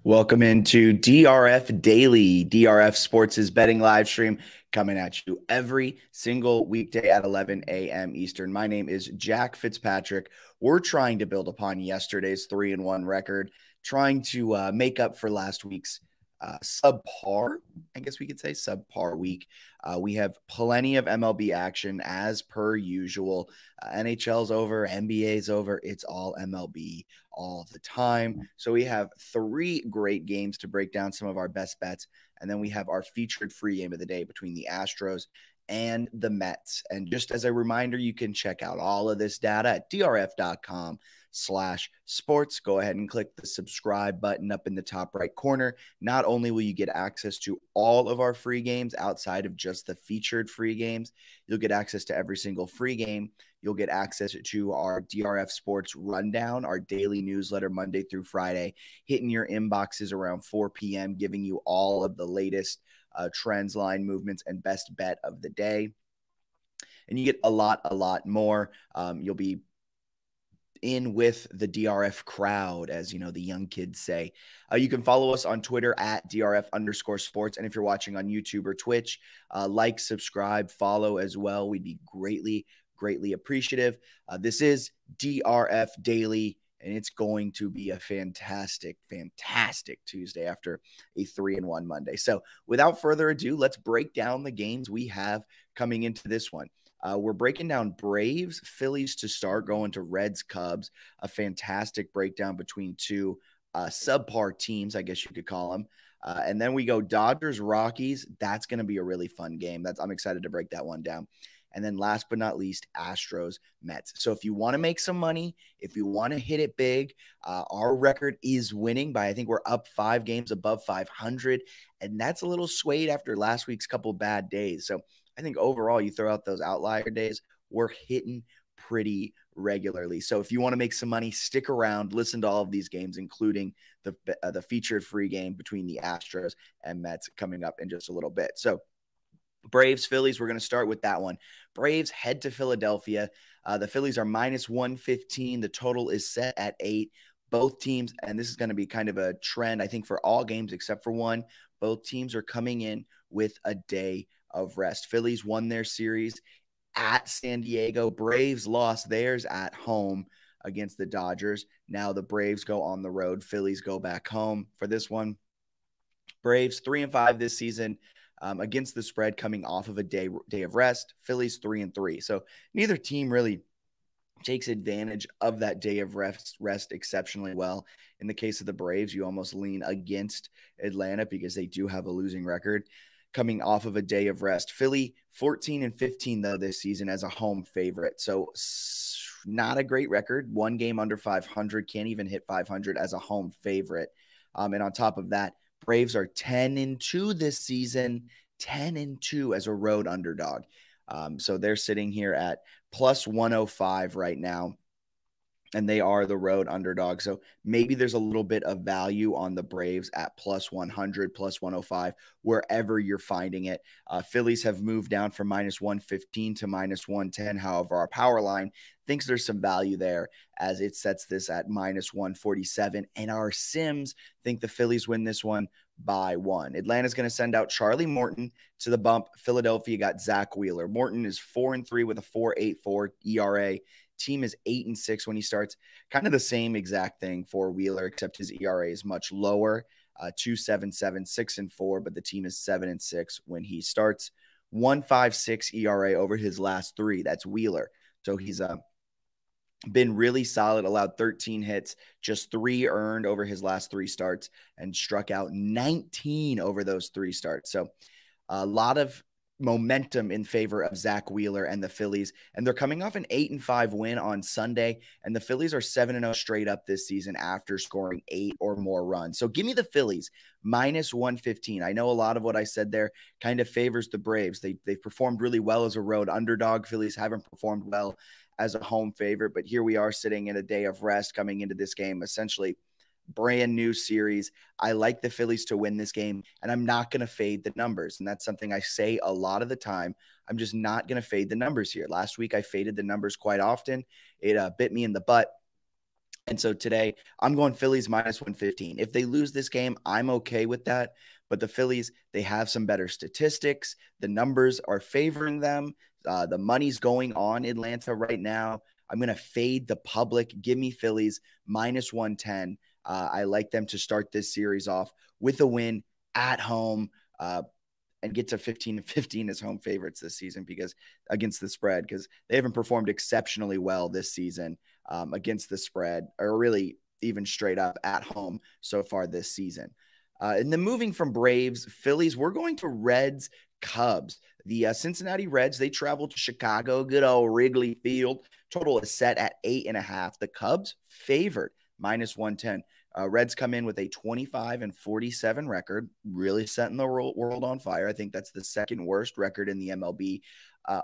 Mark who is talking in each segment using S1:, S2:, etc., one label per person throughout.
S1: Welcome into DRF Daily, DRF Sports' betting live stream coming at you every single weekday at 11 a.m. Eastern. My name is Jack Fitzpatrick. We're trying to build upon yesterday's 3-1 record, trying to make up for last week's subpar, I guess we could say subpar week. We have plenty of MLB action as per usual. NHL's over, NBA's over. It's all MLB all the time. So we have three great games to break down some of our best bets. And then we have our featured free game of the day between the Astros and the Mets. And just as a reminder, you can check out all of this data at drf.com/sports. Go ahead and click the subscribe button up in the top right corner. Not only will you get access to all of our free games outside of just the featured free games, you'll get access to every single free game. You'll get access to our DRF Sports Rundown, our daily newsletter Monday through Friday, hitting your inboxes around 4 p.m., giving you all of the latest trends, line movements, and best bet of the day. And you get a lot more. You'll be in with the DRF crowd, as you know, the young kids say. You can follow us on Twitter at DRF_sports. And if you're watching on YouTube or Twitch, like, subscribe, follow as well. We'd be greatly appreciative. This is DRF Daily, and it's going to be a fantastic Tuesday after a 3-1 Monday. So without further ado, let's break down the games we have coming into this one. We're breaking down Braves-Phillies to start, going to Reds-Cubs, a fantastic breakdown between two subpar teams, I guess you could call them. And then we go Dodgers-Rockies. That's going to be a really fun game. I'm excited to break that one down. And then last but not least, Astros, Mets. So if you want to make some money, if you want to hit it big, our record is winning by, I think we're up 5 games above 500. And that's a little swayed after last week's couple bad days. So I think overall, you throw out those outlier days, we're hitting pretty regularly. So if you want to make some money, stick around, listen to all of these games, including the featured free game between the Astros and Mets coming up in just a little bit. So Braves-Phillies, we're going to start with that one. Braves head to Philadelphia. The Phillies are -115. The total is set at 8. Both teams, and this is going to be kind of a trend, I think, for all games except for one, both teams are coming in with a day of rest. Phillies won their series at San Diego. Braves lost theirs at home against the Dodgers. Now the Braves go on the road. Phillies go back home for this one. Braves 3-5 this season. Against the spread, coming off of a day of rest. Phillies 3-3. So neither team really takes advantage of that day of rest exceptionally well. In the case of the Braves, you almost lean against Atlanta because they do have a losing record coming off of a day of rest. Philly 14-15 though this season as a home favorite. So not a great record. 1 game under 500, can't even hit 500 as a home favorite. And on top of that, Braves are 10-2 this season, 10-2 as a road underdog. So they're sitting here at +105 right now, and they are the road underdog. So maybe there's a little bit of value on the Braves at +100, +105, wherever you're finding it. Phillies have moved down from -115 to -110. However, our power line thinks there's some value there as it sets this at -147. And our Sims think the Phillies win this one by 1. Atlanta's going to send out Charlie Morton to the bump. Philadelphia got Zach Wheeler. Morton is 4-3 with a 4.84 ERA. Team is 8-6 when he starts. Kind of the same exact thing for Wheeler, except his ERA is much lower, 2.77, 6-4, but the team is 7-6 when he starts. 1.56 ERA over his last 3. That's Wheeler. So he's been really solid, allowed 13 hits, just 3 earned over his last 3 starts, and struck out 19 over those 3 starts. So a lot of momentum in favor of Zach Wheeler and the Phillies, and they're coming off an 8-5 win on Sunday, and the Phillies are 7-0 straight up this season after scoring 8 or more runs. So give me the Phillies -115. I know a lot of what I said there kind of favors the Braves. They've performed really well as a road underdog. Phillies haven't performed well as a home favorite, but here we are sitting in a day of rest coming into this game, essentially brand new series. I like the Phillies to win this game, and I'm not going to fade the numbers. And that's something I say a lot of the time. I'm just not going to fade the numbers here. Last week, I faded the numbers quite often. It bit me in the butt. And so today I'm going Phillies minus 115. If they lose this game, I'm okay with that. But the Phillies, they have some better statistics. The numbers are favoring them. The money's going on Atlanta right now. I'm going to fade the public. Give me Phillies minus 110. I like them to start this series off with a win at home. And get to 15-15 as home favorites this season because against the spread, because they haven't performed exceptionally well this season against the spread, or really even straight up at home so far this season. And then moving from Braves, Phillies, we're going to Reds, Cubs. The Cincinnati Reds, they travel to Chicago, good old Wrigley Field. Total is set at 8.5. The Cubs favored minus 110. Reds come in with a 25-47 record, really setting the world on fire. I think that's the second worst record in the MLB,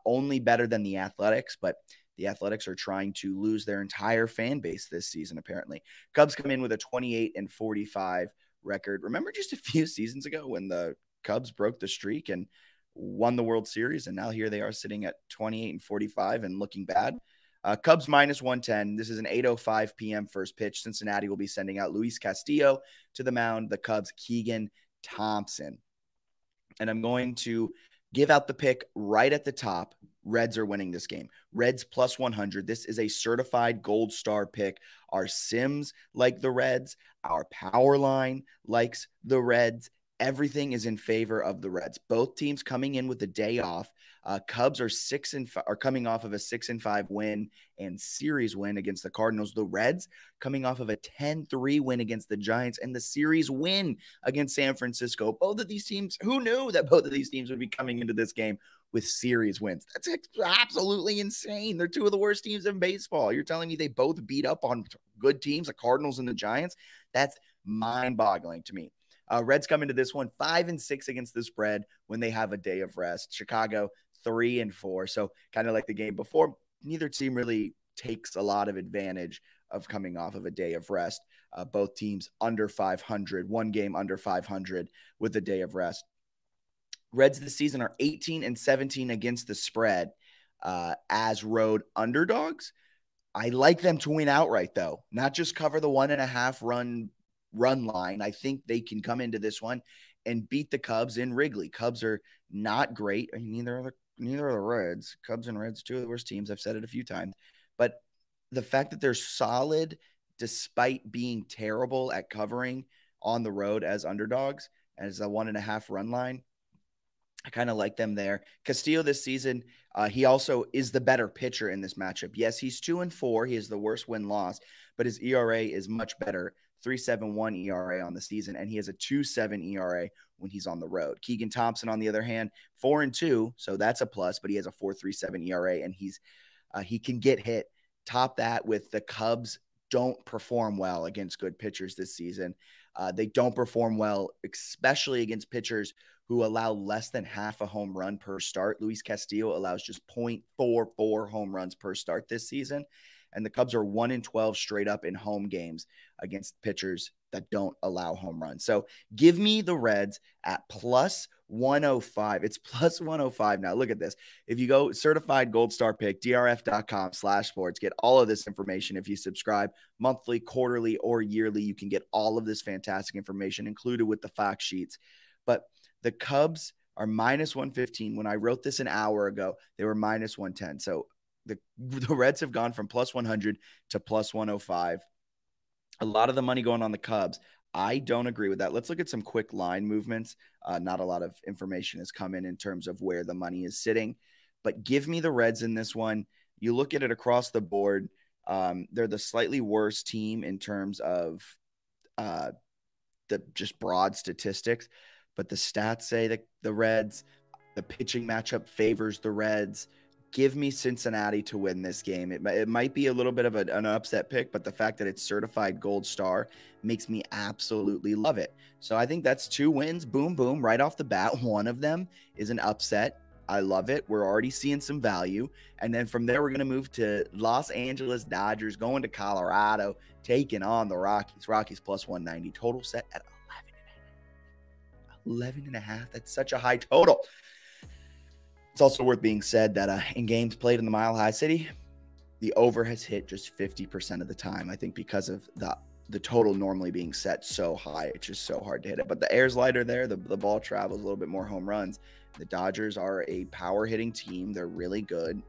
S1: only better than the Athletics, but the Athletics are trying to lose their entire fan base this season, apparently. Cubs come in with a 28-45 record. Remember just a few seasons ago when the Cubs broke the streak and won the World Series, and now here they are sitting at 28-45 and looking bad. Cubs minus 110. This is an 8:05 p.m. first pitch. Cincinnati will be sending out Luis Castillo to the mound. The Cubs, Keegan Thompson. And I'm going to give out the pick right at the top. Reds are winning this game. Reds plus 100. This is a certified gold star pick. Our Sims like the Reds. Our power line likes the Reds. Everything is in favor of the Reds. Both teams coming in with a day off. Cubs are coming off of a 6-5 win and series win against the Cardinals. The Reds coming off of a 10-3 win against the Giants and the series win against San Francisco. Both of these teams, who knew that both of these teams would be coming into this game with series wins? That's absolutely insane. They're two of the worst teams in baseball. You're telling me they both beat up on good teams, the Cardinals and the Giants? That's mind-boggling to me. Reds come into this one 5-6 against the spread when they have a day of rest. Chicago 3-4. So kind of like the game before, neither team really takes a lot of advantage of coming off of a day of rest. Both teams under 500, one game under 500 with a day of rest. Reds this season are 18-17 against the spread as road underdogs. I like them to win outright, though, not just cover the 1.5 run line. I think they can come into this one and beat the Cubs in Wrigley. Cubs are not great. I mean, neither are the Reds. Cubs and Reds, two of the worst teams. I've said it a few times. But the fact that they're solid despite being terrible at covering on the road as underdogs, as a 1.5 run line, I kind of like them there. Castillo this season, he also is the better pitcher in this matchup. Yes, he's 2-4. He is the worst win-loss, but his ERA is much better. 3.71 ERA on the season, and he has a 2.7 ERA when he's on the road. Keegan Thompson, on the other hand, 4-2, so that's a plus, but he has a 4.37 ERA, and he can get hit. Top that with the Cubs don't perform well against good pitchers this season. They don't perform well, especially against pitchers who allow less than half a home run per start. Luis Castillo allows just 0.44 home runs per start this season. And the Cubs are 1-12 straight up in home games against pitchers that don't allow home runs. So give me the Reds at plus 105. It's plus 105 now. Look at this. If you go certified gold star pick, drf.com/sports, get all of this information. If you subscribe monthly, quarterly, or yearly, you can get all of this fantastic information included with the fact sheets. But the Cubs are minus 115. When I wrote this an hour ago, they were minus 110. So the Reds have gone from plus 100 to plus 105. A lot of the money going on the Cubs. I don't agree with that. Let's look at some quick line movements. Not a lot of information has come in terms of where the money is sitting, but give me the Reds in this one. You look at it across the board. They're the slightly worse team in terms of the just broad statistics, but the stats say that the Reds, the pitching matchup favors the Reds. Give me Cincinnati to win this game. It might be a little bit of an upset pick, but the fact that it's certified gold star makes me absolutely love it. So I think that's 2 wins. Boom, boom, right off the bat. One of them is an upset. I love it. We're already seeing some value. And then from there, we're going to move to Los Angeles Dodgers, going to Colorado, taking on the Rockies. Rockies plus 190. Total set at 11.5. That's such a high total. It's also worth being said that in games played in the Mile High City, The over has hit just 50% of the time, I think, because of the total normally being set so high. It's just so hard to hit it. But the air's lighter there. The ball travels a little bit more home runs. The Dodgers are a power hitting team. They're really good.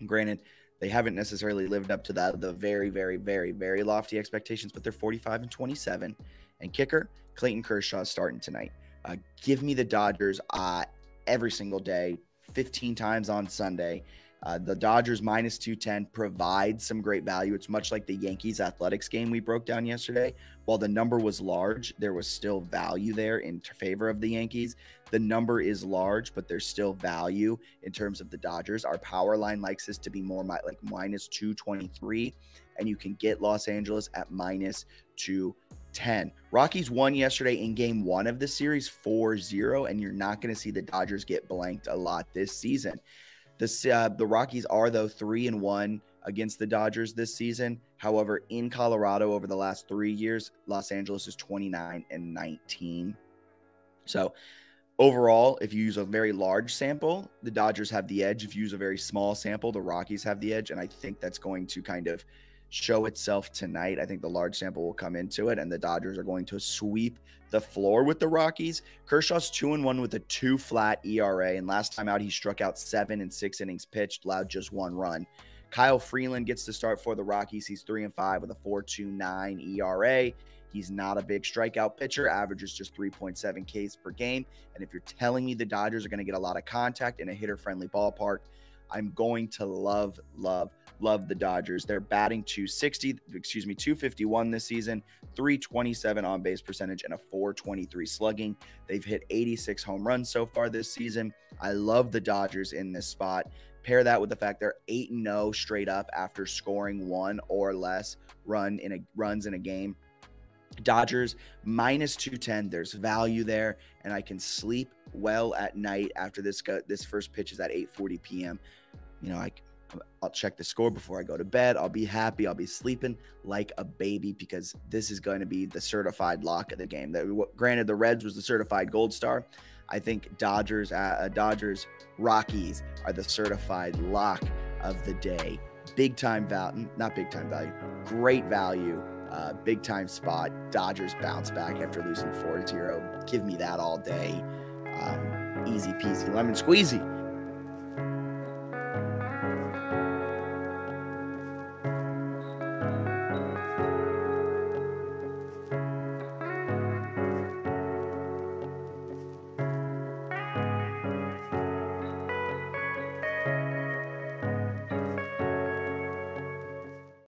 S1: Granted, they haven't necessarily lived up to the very, very, very, very lofty expectations, but they're 45-27. And kicker, Clayton Kershaw is starting tonight. Give me the Dodgers every single day, 15 times on Sunday. The Dodgers -210 provides some great value. It's much like the Yankees Athletics game we broke down yesterday. While the number was large, there was still value there in favor of the Yankees. The number is large, but there's still value in terms of the Dodgers. Our power line likes this to be more like -223, and you can get Los Angeles at -210. Rockies won yesterday in game 1 of the series 4-0, and you're not going to see the Dodgers get blanked a lot this season. The Rockies are, though, 3-1 against the Dodgers this season. However, in Colorado over the last 3 years, Los Angeles is 29-19. So overall, if you use a very large sample, the Dodgers have the edge. If you use a very small sample, the Rockies have the edge. And I think that's going to kind of show itself tonight. I think the large sample will come into it, and the Dodgers are going to sweep the floor with the Rockies. Kershaw's 2-1 with a 2 flat ERA, and last time out he struck out 7 in 6 innings pitched, allowed just 1 run. Kyle Freeland gets to start for the Rockies. He's 3-5 with a 4.29 ERA. He's not a big strikeout pitcher, averages just 3.7 Ks per game. And if you're telling me the Dodgers are going to get a lot of contact in a hitter-friendly ballpark, I'm going to love the Dodgers. They're batting 251 this season, 327 on base percentage, and a 423 slugging. They've hit 86 home runs so far this season. I love the Dodgers in this spot. Pair that with the fact they're 8-0 straight up after scoring 1 or less runs in a game. Dodgers -210. There's value there, and I can sleep well at night after this first pitch is at 8:40 p.m. You know, I'll check the score before I go to bed. I'll be happy. I'll be sleeping like a baby because this is going to be the certified lock of the game. Granted, the Reds was the certified gold star. I think Dodgers Rockies are the certified lock of the day. Big time value, not big time value, great value, big time spot. Dodgers bounce back after losing 4-0. Give me that all day. Easy peasy lemon squeezy.